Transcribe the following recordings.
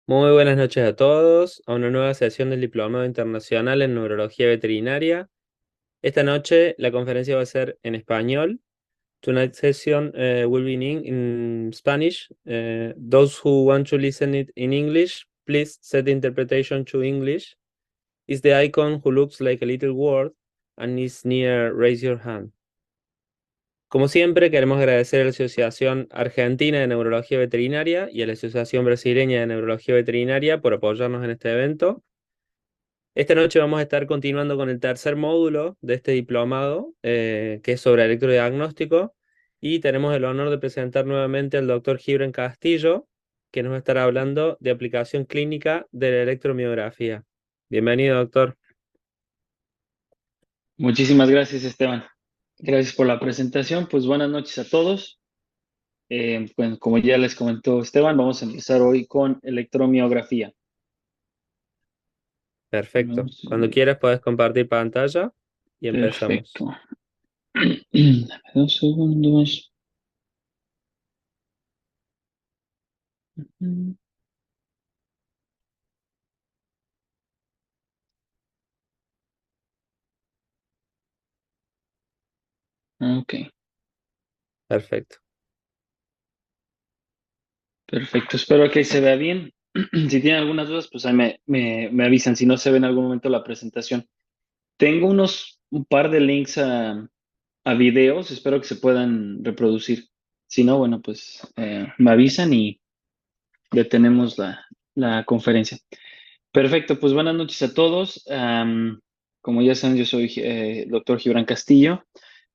Muy buenas noches a todos, a una nueva sesión del Diplomado Internacional en Neurología Veterinaria. Esta noche la conferencia va a ser en español. Tonight's session will be in Spanish. Those who want to listen it in English, please set the interpretation to English. Is the icon who looks like a little word and is near raise your hand. Como siempre, queremos agradecer a la Asociación Argentina de Neurología Veterinaria y a la Asociación Brasileña de Neurología Veterinaria por apoyarnos en este evento. Esta noche vamos a estar continuando con el tercer módulo de este diplomado, que es sobre electrodiagnóstico, y tenemos el honor de presentar nuevamente al doctor Gibran Castillo, que nos va a estar hablando de aplicación clínica de la electromiografía. Bienvenido, doctor. Muchísimas gracias, Esteban. Gracias por la presentación. Pues buenas noches a todos. Bueno, como ya les comentó Esteban, vamos a empezar hoy con electromiografía. Perfecto. Vamos a Cuando ver. quieras puedes compartir pantalla y empezamos. Perfecto. Dame 2 segundos. Ok, Perfecto. perfecto. Espero que se vea bien. Si tienen algunas dudas, pues ahí me avisan. Si no se ve en algún momento la presentación. Tengo un par de links a videos. Espero que se puedan reproducir. Si no, bueno, pues me avisan y detenemos la conferencia. Perfecto, pues buenas noches a todos. Como ya saben, yo soy doctor Gibran Castillo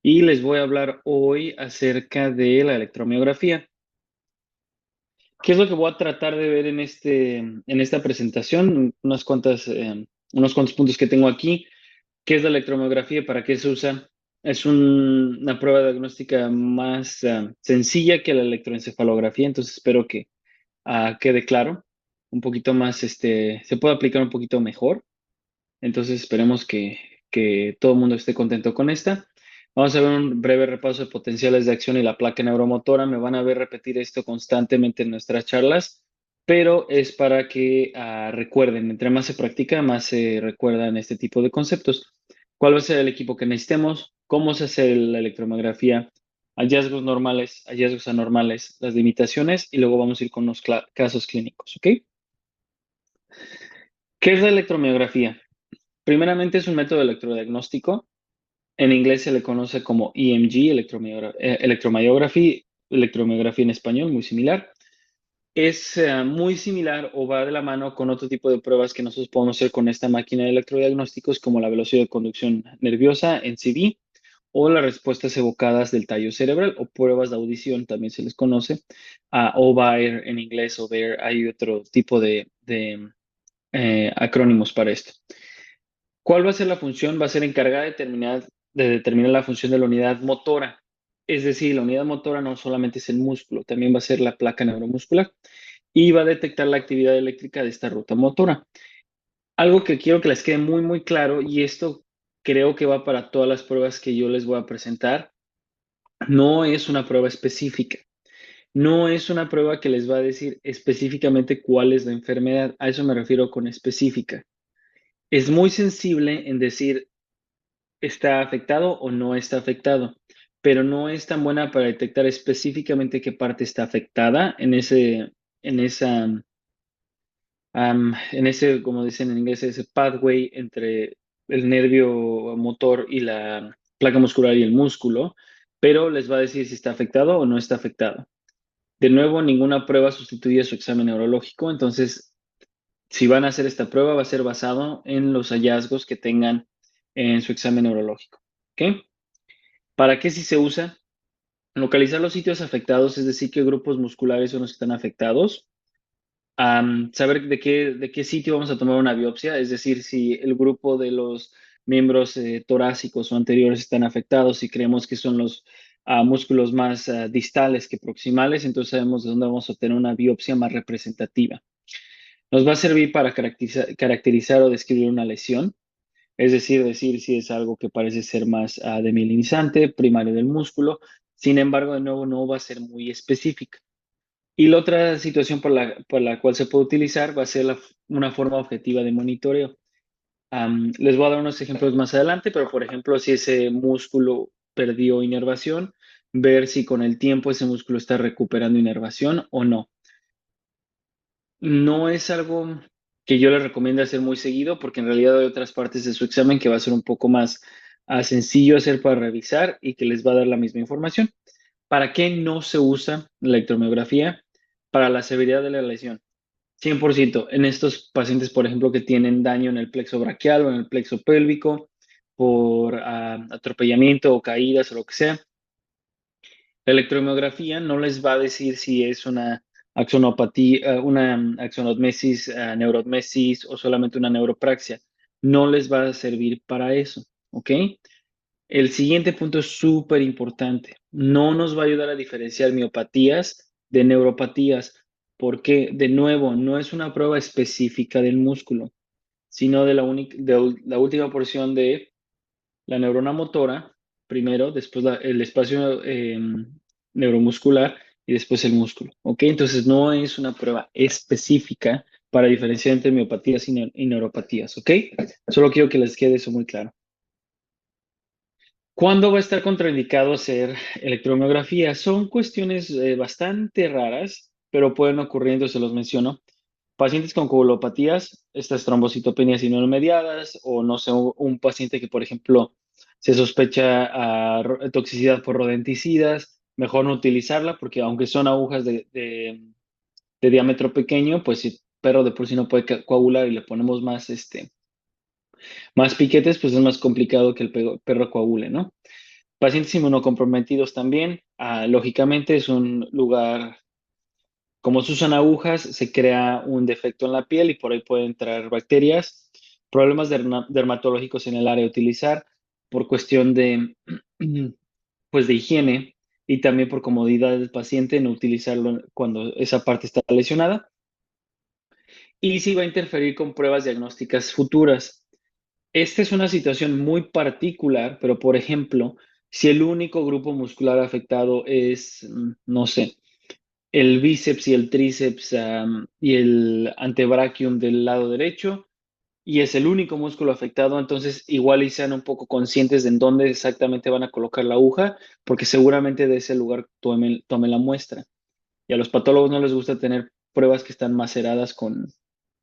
y les voy a hablar hoy acerca de la electromiografía. ¿Qué es lo que voy a tratar de ver en esta presentación? Unos cuantos puntos que tengo aquí. ¿Qué es la electromiografía? ¿Para qué se usa? Es una prueba diagnóstica más sencilla que la electroencefalografía, entonces espero que quede claro, un poquito más, se puede aplicar un poquito mejor. Entonces esperemos que todo el mundo esté contento con esta. Vamos a ver un breve repaso de potenciales de acción y la placa neuromotora. Me van a ver repetir esto constantemente en nuestras charlas, pero es para que recuerden, entre más se practica, más se recuerdan este tipo de conceptos. ¿Cuál va a ser el equipo que necesitemos? ¿Cómo se hace la electromiografía? Hallazgos normales, hallazgos anormales, las limitaciones y luego vamos a ir con los casos clínicos, ¿ok? ¿Qué es la electromiografía? Primeramente es un método electrodiagnóstico. En inglés se le conoce como EMG, electromyography, electromiografía en español, muy similar. Es muy similar o va de la mano con otro tipo de pruebas que nosotros podemos hacer con esta máquina de electrodiagnósticos, como la velocidad de conducción nerviosa, NCD, o las respuestas evocadas del tallo cerebral, o pruebas de audición, también se les conoce, o VAER en inglés, o VAER, hay otro tipo de acrónimos para esto. ¿Cuál va a ser la función? Va a ser encargada de determinar la función de la unidad motora. Es decir, la unidad motora no solamente es el músculo, también va a ser la placa neuromuscular y va a detectar la actividad eléctrica de esta ruta motora. Algo que quiero que les quede muy, muy claro, y esto creo que va para todas las pruebas que yo les voy a presentar, no es una prueba específica. No es una prueba que les va a decir específicamente cuál es la enfermedad. A eso me refiero con específica. Es muy sensible en decir está afectado o no está afectado, pero no es tan buena para detectar específicamente qué parte está afectada en esa, en ese, como dicen en inglés, ese pathway entre el nervio motor y la placa muscular y el músculo, pero les va a decir si está afectado o no está afectado. De nuevo, ninguna prueba sustituye su examen neurológico, entonces, si van a hacer esta prueba, va a ser basado en los hallazgos que tengan en su examen neurológico. ¿Ok? ¿Para qué sí se usa? Localizar los sitios afectados, es decir, qué grupos musculares son los que están afectados. Saber de qué sitio vamos a tomar una biopsia, es decir, si el grupo de los miembros torácicos o anteriores están afectados, si creemos que son los músculos más distales que proximales, entonces sabemos de dónde vamos a tener una biopsia más representativa. Nos va a servir para caracterizar o describir una lesión. Es decir si es algo que parece ser más demielinizante, primario del músculo. Sin embargo, de nuevo, no va a ser muy específica. Y la otra situación por la cual se puede utilizar va a ser una forma objetiva de monitoreo. Les voy a dar unos ejemplos más adelante, pero por ejemplo, si ese músculo perdió inervación, ver si con el tiempo ese músculo está recuperando inervación o no. No es algo que yo le recomiendo hacer muy seguido, porque en realidad hay otras partes de su examen que va a ser un poco más sencillo hacer para revisar y que les va a dar la misma información. ¿Para qué no se usa la electromiografía? Para la severidad de la lesión. 100% en estos pacientes, por ejemplo, que tienen daño en el plexo braquial o en el plexo pélvico por atropellamiento o caídas o lo que sea, la electromiografía no les va a decir si es una axonopatía, una axonotmesis, neurotmesis o solamente una neuropraxia. No les va a servir para eso, ¿ok? El siguiente punto es súper importante. No nos va a ayudar a diferenciar miopatías de neuropatías, porque, de nuevo, no es una prueba específica del músculo, sino de la última porción de la neurona motora, primero, después el espacio neuromuscular y después el músculo. ¿Ok? Entonces, no es una prueba específica para diferenciar entre miopatías y neuropatías. ¿Ok? Solo quiero que les quede eso muy claro. ¿Cuándo va a estar contraindicado hacer electromiografía? Son cuestiones bastante raras, pero pueden ocurrir, se los menciono. Pacientes con coagulopatías, estas trombocitopenias mediadas, o no sé, un paciente que, por ejemplo, se sospecha toxicidad por rodenticidas, mejor no utilizarla porque aunque son agujas de diámetro pequeño, pues si el perro de por sí no puede coagular y le ponemos más piquetes, pues es más complicado que el perro coagule, ¿no? Pacientes inmunocomprometidos también, lógicamente es un lugar, como se usan agujas, se crea un defecto en la piel y por ahí pueden entrar bacterias. Problemas dermatológicos en el área a utilizar por cuestión pues de higiene y también por comodidad del paciente no utilizarlo cuando esa parte está lesionada. Y si va a interferir con pruebas diagnósticas futuras. Esta es una situación muy particular, pero por ejemplo, si el único grupo muscular afectado es, no sé, el bíceps y el tríceps y el antebrachium del lado derecho, y es el único músculo afectado, entonces igual y sean un poco conscientes de en dónde exactamente van a colocar la aguja, porque seguramente de ese lugar tomen la muestra. Y a los patólogos no les gusta tener pruebas que están maceradas con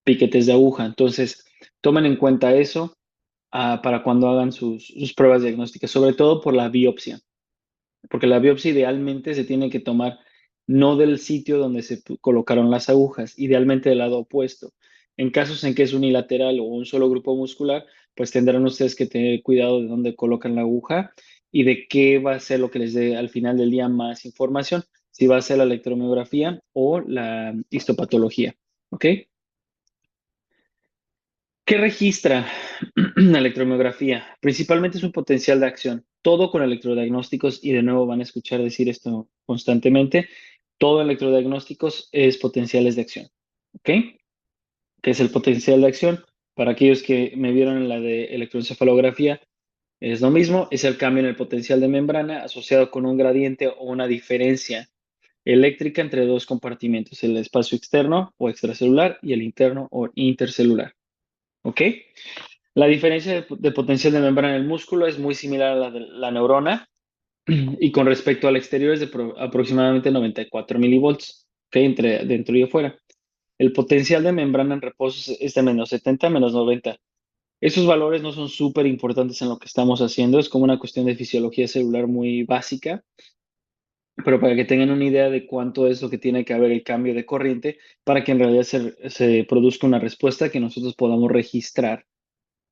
piquetes de aguja, entonces tomen en cuenta eso para cuando hagan sus pruebas diagnósticas, sobre todo por la biopsia, porque la biopsia idealmente se tiene que tomar no del sitio donde se colocaron las agujas, idealmente del lado opuesto. En casos en que es unilateral o un solo grupo muscular, pues tendrán ustedes que tener cuidado de dónde colocan la aguja y de qué va a ser lo que les dé al final del día más información, si va a ser la electromiografía o la histopatología. ¿Ok? ¿Qué registra la electromiografía? Principalmente su potencial de acción. Todo con electrodiagnósticos, y de nuevo van a escuchar decir esto constantemente, todo en electrodiagnósticos es potenciales de acción. ¿Ok? ¿Qué es el potencial de acción? Para aquellos que me vieron en la de electroencefalografía, es lo mismo, es el cambio en el potencial de membrana asociado con un gradiente o una diferencia eléctrica entre dos compartimentos, el espacio externo o extracelular y el interno o intercelular. ¿Ok? La diferencia de potencial de membrana en el músculo es muy similar a la de la neurona y con respecto al exterior es de aproximadamente 94 milivolts, ¿ok? Entre dentro y afuera. El potencial de membrana en reposo es de menos 70 a menos 90. Esos valores no son súper importantes en lo que estamos haciendo, es como una cuestión de fisiología celular muy básica, pero para que tengan una idea de cuánto es lo que tiene que haber el cambio de corriente para que en realidad se produzca una respuesta que nosotros podamos registrar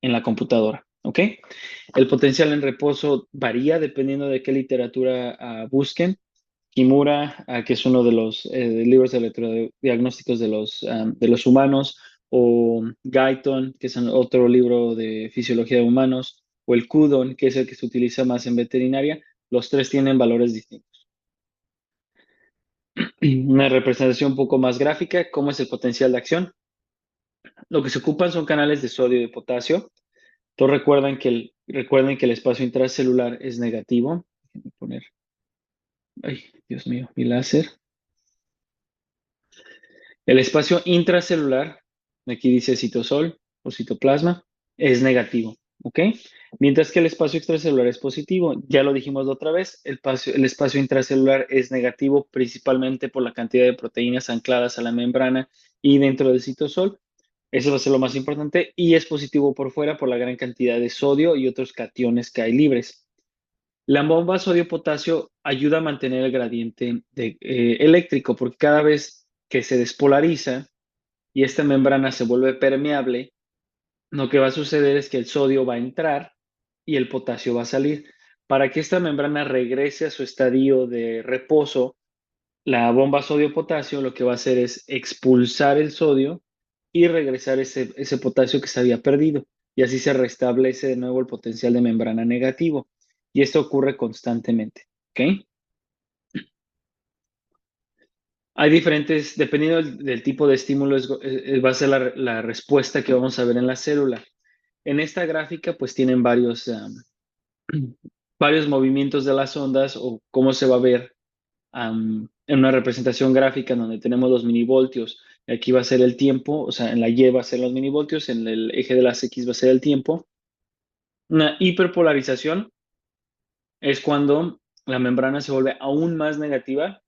en la computadora, ¿ok? El potencial en reposo varía dependiendo de qué literatura busquen. Kimura, que es uno de los libros de electrodiagnósticos de los humanos, o Guyton, que es otro libro de fisiología de humanos, o el Cudon, que es el que se utiliza más en veterinaria, los tres tienen valores distintos. Una representación un poco más gráfica, ¿cómo es el potencial de acción? Lo que se ocupan son canales de sodio y de potasio. Todos recuerden que el espacio intracelular es negativo. Déjenme poner, ay, Dios mío, mi láser. El espacio intracelular, aquí dice citosol o citoplasma, es negativo, ¿ok? Mientras que el espacio extracelular es positivo. Ya lo dijimos la otra vez, el espacio intracelular es negativo principalmente por la cantidad de proteínas ancladas a la membrana y dentro del citosol. Eso va a ser lo más importante. Y es positivo por fuera por la gran cantidad de sodio y otros cationes que hay libres. La bomba sodio-potasio ayuda a mantener el gradiente eléctrico porque cada vez que se despolariza y esta membrana se vuelve permeable, lo que va a suceder es que el sodio va a entrar y el potasio va a salir. Para que esta membrana regrese a su estadio de reposo, la bomba sodio-potasio lo que va a hacer es expulsar el sodio y regresar ese potasio que se había perdido. Y así se restablece de nuevo el potencial de membrana negativo. Y esto ocurre constantemente. ¿Ok? Hay diferentes, dependiendo del tipo de estímulo, va a ser la respuesta que vamos a ver en la célula. En esta gráfica, pues tienen varios movimientos de las ondas o cómo se va a ver en una representación gráfica donde tenemos los milivoltios. Aquí va a ser el tiempo, o sea, en la Y va a ser los milivoltios, en el eje de las X va a ser el tiempo. Una hiperpolarización es cuando la membrana se vuelve aún más negativa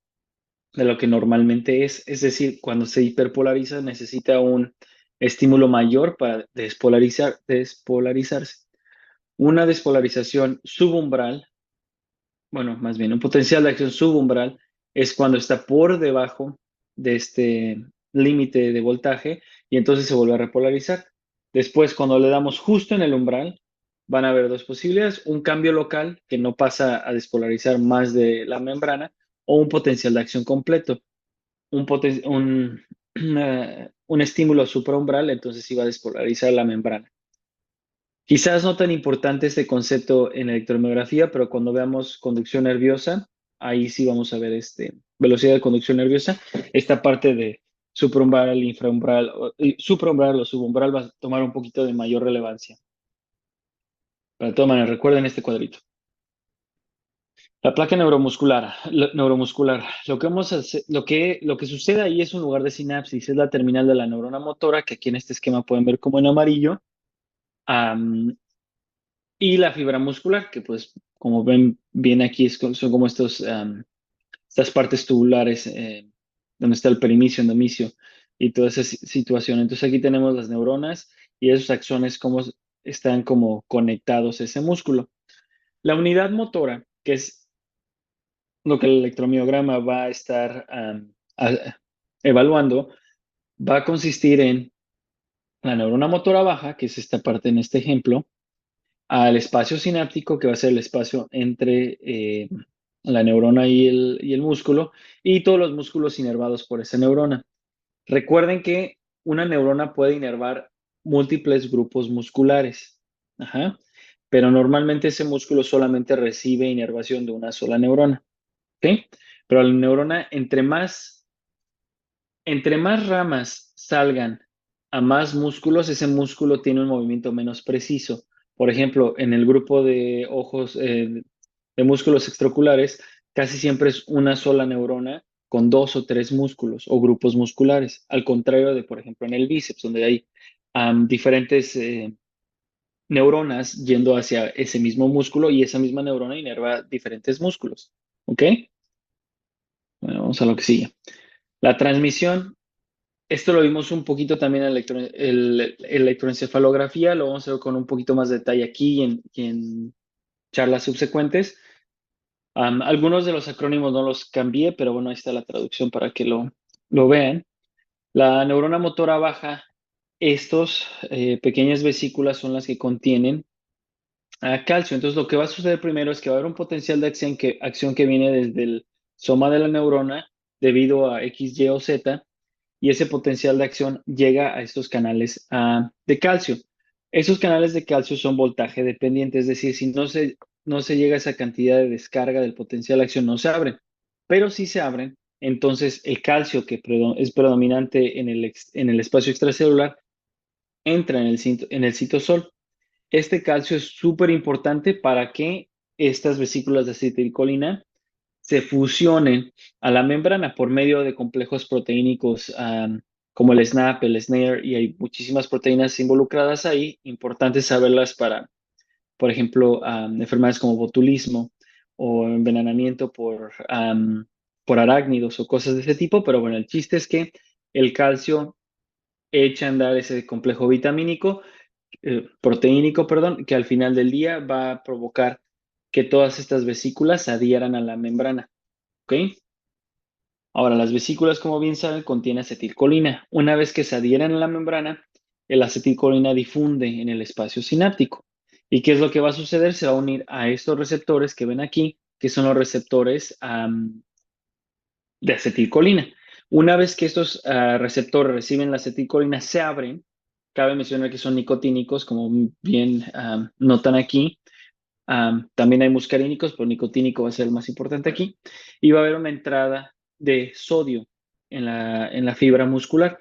de lo que normalmente es decir, cuando se hiperpolariza necesita un estímulo mayor para despolarizarse. Una despolarización subumbral, bueno, más bien un potencial de acción subumbral es cuando está por debajo de este límite de voltaje y entonces se vuelve a repolarizar. Después, cuando le damos justo en el umbral, van a haber dos posibilidades, un cambio local que no pasa a despolarizar más de la membrana o un potencial de acción completo. Un estímulo supraumbral, entonces iba a despolarizar la membrana. Quizás no tan importante este concepto en electromiografía, pero cuando veamos conducción nerviosa, ahí sí vamos a ver velocidad de conducción nerviosa. Esta parte de supraumbral, infraumbral, supraumbral o subumbral va a tomar un poquito de mayor relevancia. Pero de todas maneras, recuerden este cuadrito. La placa neuromuscular. Lo que sucede ahí es un lugar de sinapsis, es la terminal de la neurona motora, que aquí en este esquema pueden ver como en amarillo. Y la fibra muscular, que pues como ven bien aquí son como estas partes tubulares donde está el perimicio, endomicio y toda esa situación. Entonces aquí tenemos las neuronas y esos axones como están como conectados a ese músculo. La unidad motora, que es lo que el electromiograma va a estar evaluando, va a consistir en la neurona motora baja, que es esta parte en este ejemplo, al espacio sináptico, que va a ser el espacio entre la neurona y el músculo, y todos los músculos inervados por esa neurona. Recuerden que una neurona puede inervar múltiples grupos musculares, ajá, pero normalmente ese músculo solamente recibe inervación de una sola neurona, ¿ok? Pero la neurona, entre más ramas salgan a más músculos, ese músculo tiene un movimiento menos preciso. Por ejemplo, en el grupo de ojos, de músculos extraoculares, casi siempre es una sola neurona con dos o tres músculos o grupos musculares. Al contrario de, por ejemplo, en el bíceps, donde hay diferentes neuronas yendo hacia ese mismo músculo y esa misma neurona inerva diferentes músculos. ¿Ok? Bueno, vamos a lo que sigue. La transmisión. Esto lo vimos un poquito también en electroencefalografía, lo vamos a ver con un poquito más de detalle aquí y en charlas subsecuentes. Algunos de los acrónimos no los cambié, pero bueno, ahí está la traducción para que lo vean. La neurona motora baja, estos pequeñas vesículas son las que contienen calcio. Entonces, lo que va a suceder primero es que va a haber un potencial de acción que viene desde el soma de la neurona debido a X, Y o Z y ese potencial de acción llega a estos canales de calcio. Esos canales de calcio son voltaje dependientes, es decir, si no se llega a esa cantidad de descarga del potencial de acción, no se abren. Pero si se abren, entonces el calcio que es predominante en el espacio extracelular entra en el citosol. Este calcio es súper importante para que estas vesículas de acetilcolina se fusionen a la membrana por medio de complejos proteínicos como el SNAP, el SNARE, y hay muchísimas proteínas involucradas ahí, importante saberlas para, por ejemplo, enfermedades como botulismo o envenenamiento por arácnidos o cosas de ese tipo, pero bueno, el chiste es que el calcio echa a andar ese complejo vitamínico, proteínico, perdón, que al final del día va a provocar que todas estas vesículas se adhieran a la membrana, ¿ok? Ahora, las vesículas, como bien saben, contienen acetilcolina. Una vez que se adhieren a la membrana, el acetilcolina difunde en el espacio sináptico. ¿Y qué es lo que va a suceder? Se va a unir a estos receptores que ven aquí, que son los receptores de acetilcolina. Una vez que estos receptores reciben la acetilcolina, se abren. Cabe mencionar que son nicotínicos, como bien notan aquí. También hay muscarínicos, pero nicotínico va a ser el más importante aquí. Y va a haber una entrada de sodio en la fibra muscular.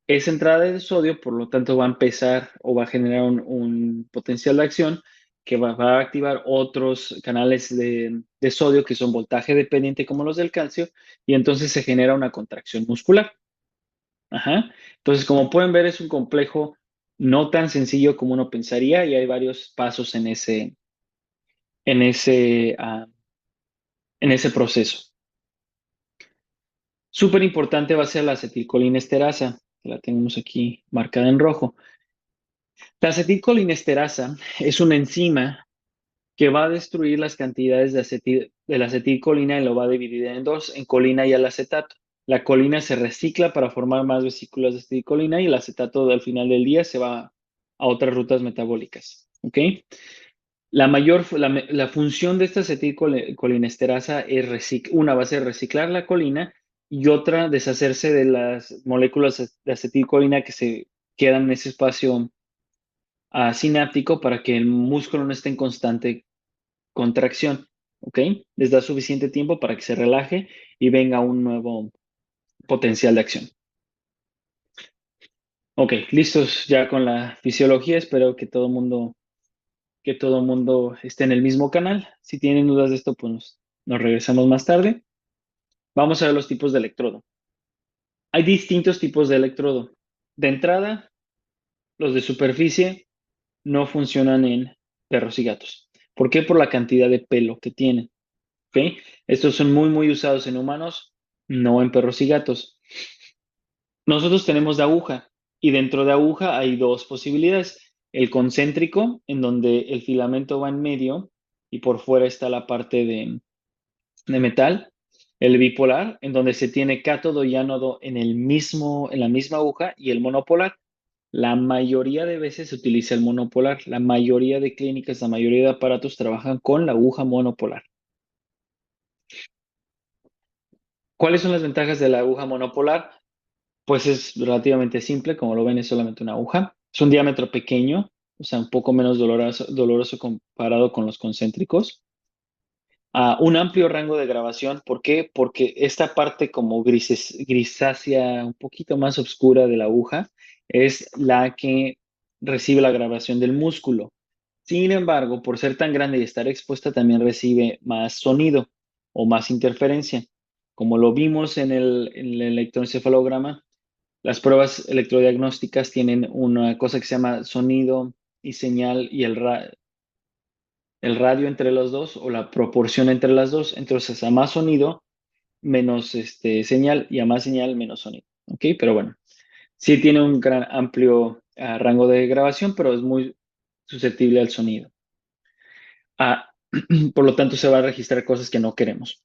Esa entrada de sodio, por lo tanto, va a empezar o va a generar un potencial de acción que va a activar otros canales de sodio que son voltaje dependiente como los del calcio, y entonces se genera una contracción muscular. Ajá. Entonces, como pueden ver, es un complejo no tan sencillo como uno pensaría, y hay varios pasos en ese, ah, en ese proceso. Súper importante va a ser la acetilcolinesterasa, que la tenemos aquí marcada en rojo. La acetilcolinesterasa es una enzima que va a destruir las cantidades de la acetilcolina y lo va a dividir en dos, en colina y el acetato. La colina se recicla para formar más vesículas de acetilcolina y el acetato al final del día se va a otras rutas metabólicas. ¿Ok? La función de esta acetilcolinesterasa es una va a ser reciclar la colina y otra deshacerse de las moléculas de acetilcolina que se quedan en ese espacio sináptico para que el músculo no esté en constante contracción. ¿Ok? Les da suficiente tiempo para que se relaje y venga un nuevo potencial de acción. Ok, listos ya con la fisiología. Espero que todo mundo esté en el mismo canal. Si tienen dudas de esto, pues nos regresamos más tarde. Vamos a ver los tipos de electrodo. Hay distintos tipos de electrodo. De entrada, los de superficie no funcionan en perros y gatos. ¿Por qué? Por la cantidad de pelo que tienen. ¿Ok? Estos son muy, muy usados en humanos, no en perros y gatos. Nosotros tenemos de aguja y dentro de aguja hay dos posibilidades. El concéntrico, en donde el filamento va en medio y por fuera está la parte de metal. El bipolar, en donde se tiene cátodo y ánodo en la misma aguja, y el monopolar. La mayoría de veces se utiliza el monopolar. La mayoría de clínicas, la mayoría de aparatos trabajan con la aguja monopolar. ¿Cuáles son las ventajas de la aguja monopolar? Pues es relativamente simple, como lo ven, es solamente una aguja. Es un diámetro pequeño, o sea, un poco menos doloroso comparado con los concéntricos. Un amplio rango de grabación. ¿Por qué? Porque esta parte como grisácea, un poquito más oscura de la aguja, es la que recibe la grabación del músculo. Sin embargo, por ser tan grande y estar expuesta, también recibe más sonido o más interferencia. Como lo vimos en el electroencefalograma, las pruebas electrodiagnósticas tienen una cosa que se llama sonido y señal, y el radio entre los dos, o la proporción entre las dos. Entonces, a más sonido, menos señal, y a más señal, menos sonido. ¿Ok? Pero bueno, sí tiene un gran amplio rango de grabación, pero es muy susceptible al sonido. Ah, por lo tanto, se va a registrar cosas que no queremos.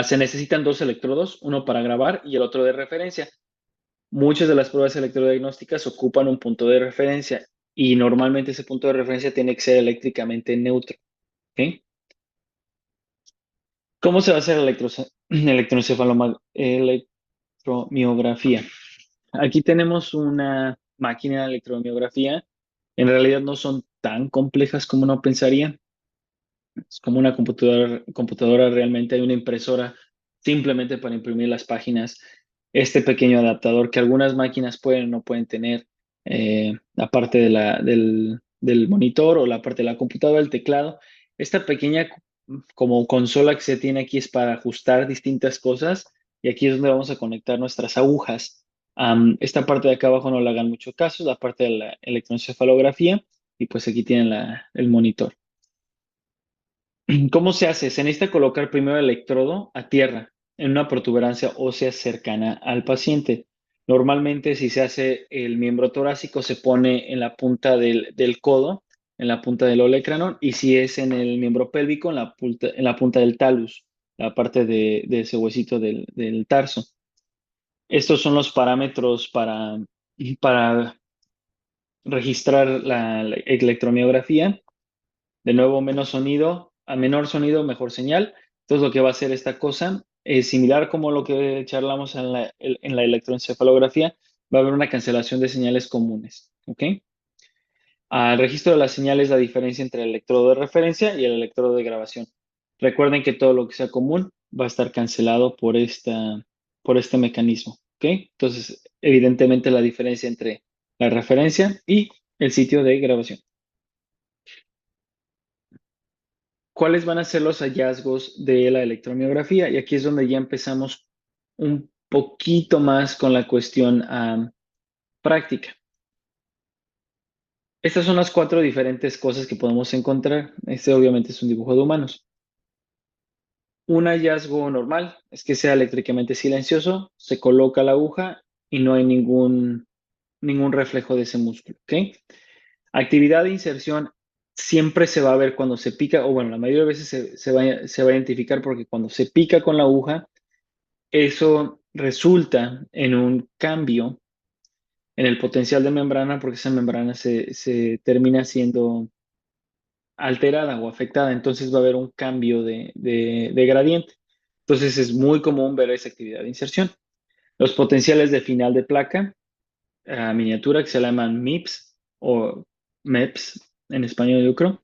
Se necesitan dos electrodos, uno para grabar y el otro de referencia. Muchas de las pruebas electrodiagnósticas ocupan un punto de referencia, y normalmente ese punto de referencia tiene que ser eléctricamente neutro. ¿Ok? ¿Cómo se va a hacer electromiografía? Aquí tenemos una máquina de electromiografía. En realidad no son tan complejas como uno pensaría. Es como una computadora realmente. Hay una impresora simplemente para imprimir las páginas. Este pequeño adaptador que algunas máquinas pueden o no pueden tener, la parte del monitor o la parte de la computadora, el teclado. Esta pequeña como consola que se tiene aquí es para ajustar distintas cosas, y aquí es donde vamos a conectar nuestras agujas. Esta parte de acá abajo no le hagan mucho caso, la parte de la electroencefalografía, y pues aquí tienen el monitor. ¿Cómo se hace? Se necesita colocar primero el electrodo a tierra en una protuberancia ósea cercana al paciente. Normalmente, si se hace el miembro torácico, se pone en la punta del codo, en la punta del olecranon, y si es en el miembro pélvico, en la punta del talus, la parte de ese huesito del tarso. Estos son los parámetros para registrar la electromiografía. De nuevo, menos sonido, a menor sonido, mejor señal. Entonces, lo que va a hacer esta cosa es similar como lo que charlamos en la electroencefalografía. Va a haber una cancelación de señales comunes. ¿Ok? Al registro de las señales, la diferencia entre el electrodo de referencia y el electrodo de grabación. Recuerden que todo lo que sea común va a estar cancelado por este mecanismo. ¿Ok? Entonces, evidentemente, la diferencia entre la referencia y el sitio de grabación. ¿Cuáles van a ser los hallazgos de la electromiografía? Y aquí es donde ya empezamos un poquito más con la cuestión práctica. Estas son las 4 diferentes cosas que podemos encontrar. Este obviamente es un dibujo de humanos. Un hallazgo normal es que sea eléctricamente silencioso, se coloca la aguja y no hay ningún reflejo de ese músculo. ¿Ok? Actividad de inserción siempre se va a ver cuando se pica, o bueno, la mayoría de veces se va a identificar porque cuando se pica con la aguja, eso resulta en un cambio en el potencial de membrana porque esa membrana se termina siendo alterada o afectada, entonces va a haber un cambio de gradiente. Entonces es muy común ver esa actividad de inserción. Los potenciales de final de placa, miniatura, que se llaman MIPS o MEPS en español, yo creo.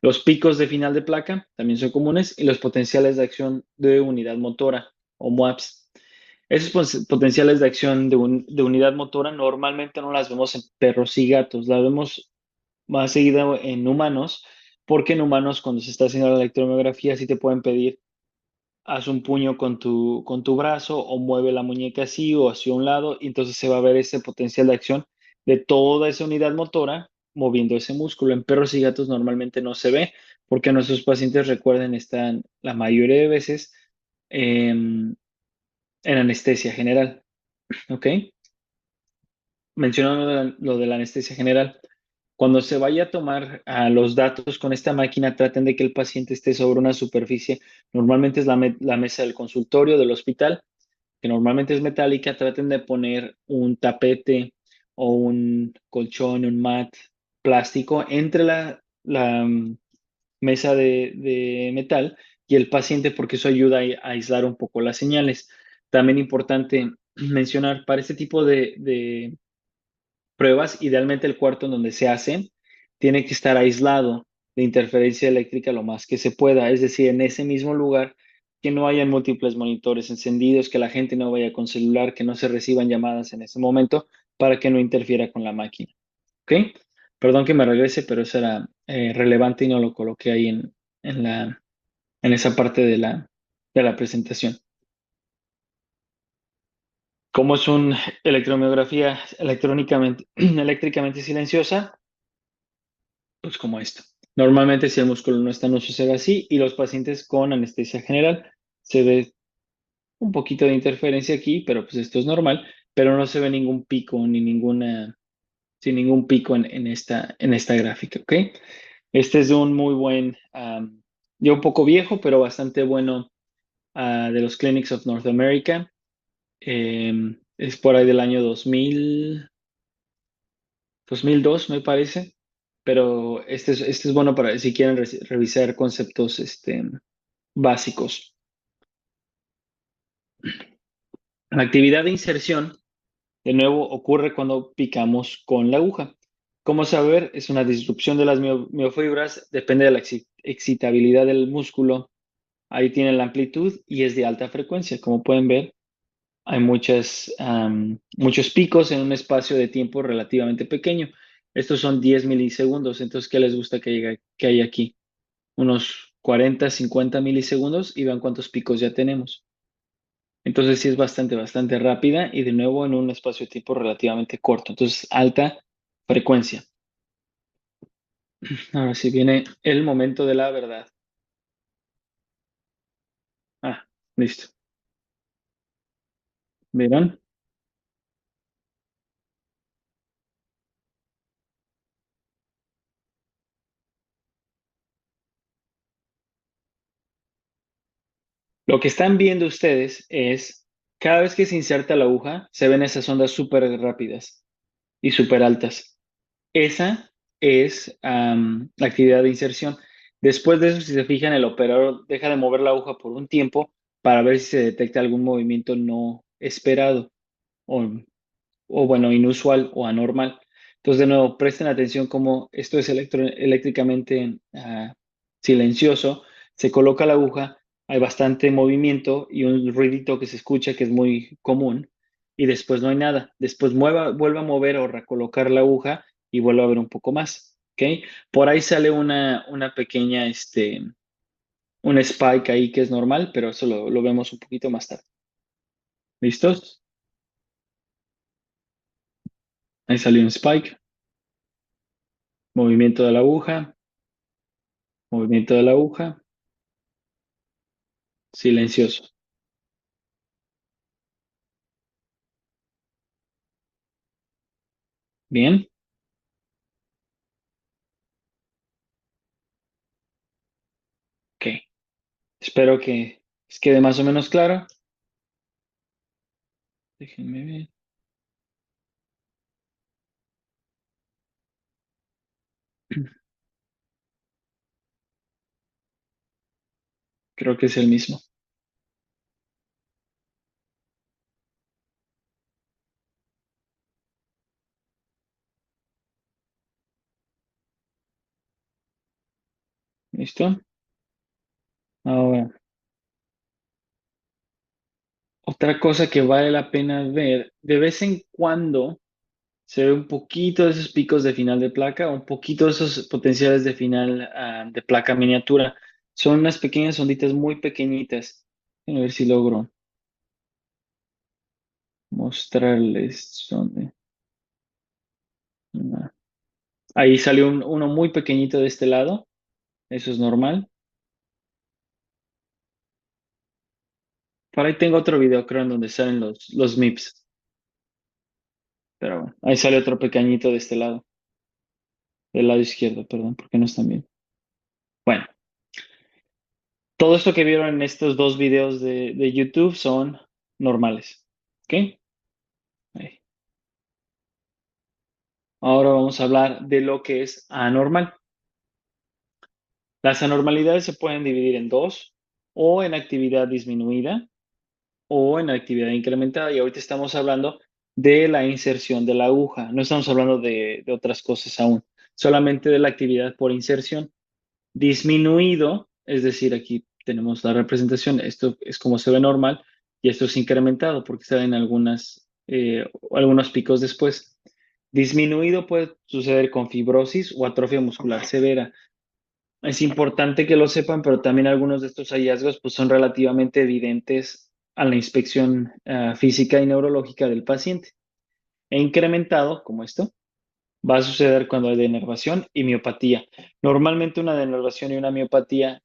Los picos de final de placa también son comunes y los potenciales de acción de unidad motora o MUAPS. Esos potenciales de acción de unidad motora normalmente no las vemos en perros y gatos, las vemos más seguido en humanos, porque en humanos cuando se está haciendo la electromiografía sí te pueden pedir, haz un puño con tu brazo o mueve la muñeca así o hacia un lado, y entonces se va a ver ese potencial de acción de toda esa unidad motora moviendo ese músculo. En perros y gatos normalmente no se ve porque nuestros pacientes, recuerden, están la mayoría de veces en anestesia general. ¿Ok? Mencionando lo de la anestesia general. Cuando se vaya a tomar los datos con esta máquina, traten de que el paciente esté sobre una superficie. Normalmente es la mesa del consultorio del hospital, que normalmente es metálica. Traten de poner un tapete o un colchón, un mat plástico entre la mesa de metal y el paciente, porque eso ayuda a aislar un poco las señales. También importante mencionar, para este tipo de pruebas, idealmente el cuarto en donde se hacen tiene que estar aislado de interferencia eléctrica lo más que se pueda, es decir, en ese mismo lugar, que no haya múltiples monitores encendidos, que la gente no vaya con celular, que no se reciban llamadas en ese momento para que no interfiera con la máquina. ¿Ok? Perdón que me regrese, pero eso era relevante y no lo coloqué ahí en esa parte de la presentación. Como es una electromiografía eléctricamente silenciosa, pues como esto. Normalmente si el músculo no está, no sucede así, y los pacientes con anestesia general se ve un poquito de interferencia aquí, pero pues esto es normal, pero no se ve ningún pico ni sin ningún pico en esta gráfica, ¿ok? Este es de un muy buen, ya un poco viejo, pero bastante bueno, de los Clinics of North America. Es por ahí del año 2002, me parece, pero este es bueno para si quieren revisar conceptos básicos. La actividad de inserción, de nuevo, ocurre cuando picamos con la aguja. ¿Cómo saber? Es una disrupción de las miofibras, depende de la excitabilidad del músculo. Ahí tiene la amplitud y es de alta frecuencia. Como pueden ver, hay muchos picos en un espacio de tiempo relativamente pequeño. Estos son 10 milisegundos. Entonces, ¿qué les gusta que haya aquí? Unos 40, 50 milisegundos y vean cuántos picos ya tenemos. Entonces sí es bastante rápida y de nuevo en un espacio de tiempo relativamente corto. Entonces, alta frecuencia. Ahora sí viene el momento de la verdad. Ah, listo. ¿Vieron? Lo que están viendo ustedes es, cada vez que se inserta la aguja, se ven esas ondas súper rápidas y súper altas. Esa es la actividad de inserción. Después de eso, si se fijan, el operador deja de mover la aguja por un tiempo para ver si se detecta algún movimiento no esperado o bueno, inusual o anormal. Entonces, de nuevo, presten atención cómo esto es eléctricamente silencioso. Se coloca la aguja, hay bastante movimiento y un ruidito que se escucha que es muy común y después no hay nada. Después vuelve a mover o recolocar la aguja y vuelve a ver un poco más. ¿Ok? Por ahí sale una pequeña, un spike ahí que es normal, pero eso lo vemos un poquito más tarde. ¿Listos? Ahí salió un spike, movimiento de la aguja. Movimiento de la aguja, silencioso. Bien, ok. Espero que les quede más o menos claro. Déjenme ver. Creo que es el mismo. ¿Listo? Ahora, otra cosa que vale la pena ver, de vez en cuando se ve un poquito de esos picos de final de placa, un poquito de esos potenciales de final de placa miniatura. Son unas pequeñas onditas muy pequeñitas. A ver si logro mostrarles dónde. Ah, ahí salió uno muy pequeñito de este lado. Eso es normal. Por ahí tengo otro video, creo, en donde salen los MIPS. Pero bueno, ahí sale otro pequeñito de este lado, del lado izquierdo, perdón, porque no están bien. Bueno, todo esto que vieron en estos dos videos de YouTube son normales. ¿Ok? Ahí. Ahora vamos a hablar de lo que es anormal. Las anormalidades se pueden dividir en dos, o en actividad disminuida o en actividad incrementada. Y ahorita estamos hablando de la inserción de la aguja. No estamos hablando de otras cosas aún, solamente de la actividad por inserción. Disminuido, es decir, aquí tenemos la representación, esto es como se ve normal y esto es incrementado porque salen algunos picos después. Disminuido puede suceder con fibrosis o atrofia muscular severa. Es importante que lo sepan, pero también algunos de estos hallazgos pues, son relativamente evidentes a la inspección física y neurológica del paciente. E incrementado, como esto, va a suceder cuando hay denervación y miopatía. Normalmente una denervación y una miopatía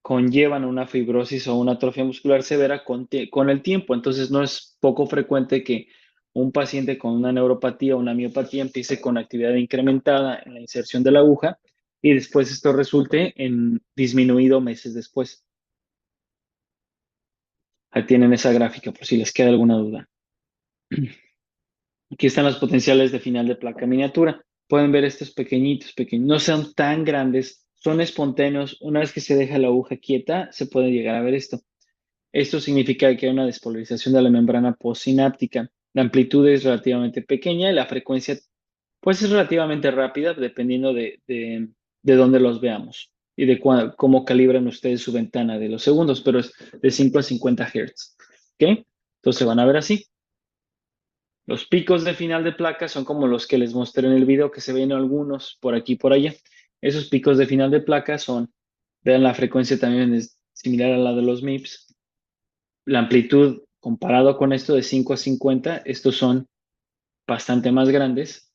conllevan una fibrosis o una atrofia muscular severa con el tiempo. Entonces no es poco frecuente que un paciente con una neuropatía o una miopatía empiece con actividad incrementada en la inserción de la aguja y después esto resulte en disminuido meses después. Ahí tienen esa gráfica por si les queda alguna duda. Aquí están los potenciales de final de placa miniatura. Pueden ver estos pequeñitos, pequeños. No son tan grandes, son espontáneos. Una vez que se deja la aguja quieta, se puede llegar a ver esto. Esto significa que hay una despolarización de la membrana postsináptica. La amplitud es relativamente pequeña y la frecuencia pues es relativamente rápida dependiendo de dónde los veamos y de cómo calibran ustedes su ventana de los segundos, pero es de 5 a 50 Hz. ¿Ok? Entonces van a ver así. Los picos de final de placa son como los que les mostré en el video, que se ven algunos por aquí y por allá. Esos picos de final de placa vean la frecuencia también es similar a la de los MIPS. La amplitud comparado con esto de 5 a 50, estos son bastante más grandes.